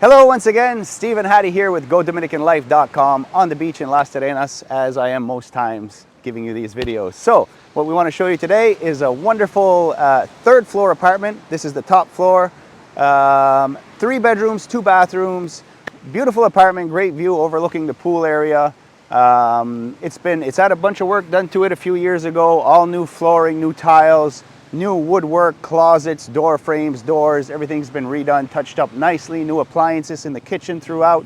Hello once again, Steve and Hattie here with GoDominicanLife.com on the beach in Las Terrenas, as I am most times giving you these videos. So what we want to show you today is a wonderful third floor apartment. This is the top floor, 3 bedrooms, 2 bathrooms, beautiful apartment, great view overlooking the pool area. It's had a bunch of work done to it a few years ago, all new flooring, new tiles, new woodwork, closets, door frames, doors, everything's been redone, touched up nicely, new appliances in the kitchen throughout.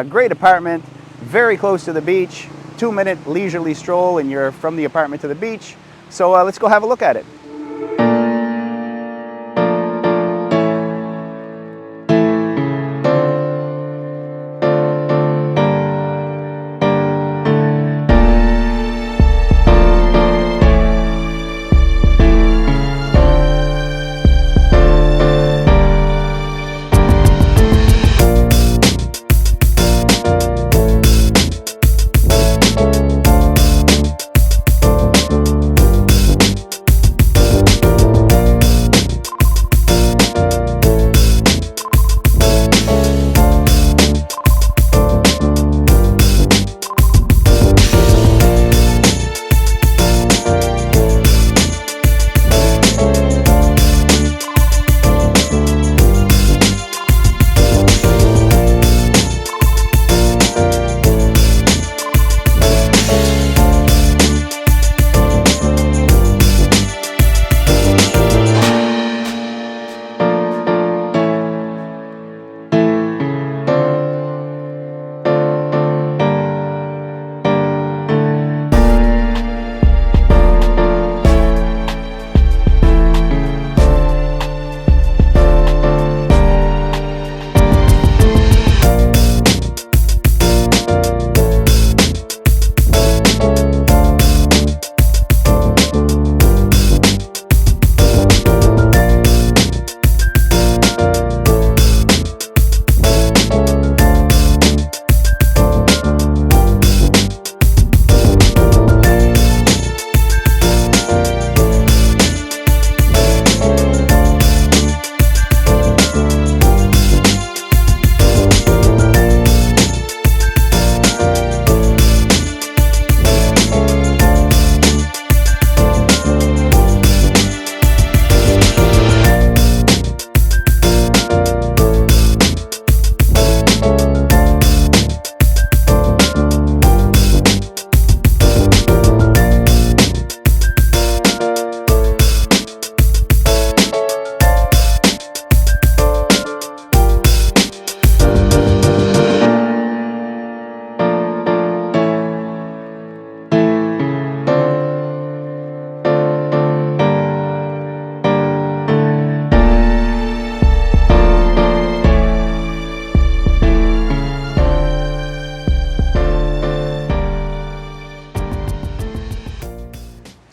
Great apartment, very close to the beach, 2-minute leisurely stroll and you're from the apartment to the beach. So let's go have a look at it.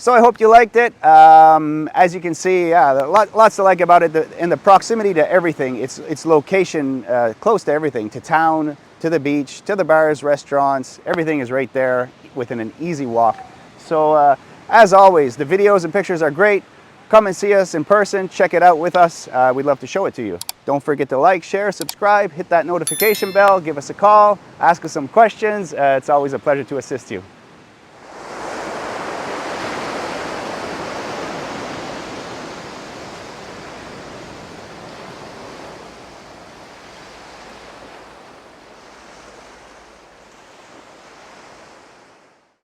So I hope you liked it. As you can see, lots to like about it. In the proximity to everything, its location close to everything, to town, to the beach, to the bars, restaurants. Everything is right there within an easy walk. So as always, the videos and pictures are great. Come and see us in person. Check it out with us. We'd love to show it to you. Don't forget to like, share, subscribe, hit that notification bell, give us a call, ask us some questions. It's always a pleasure to assist you.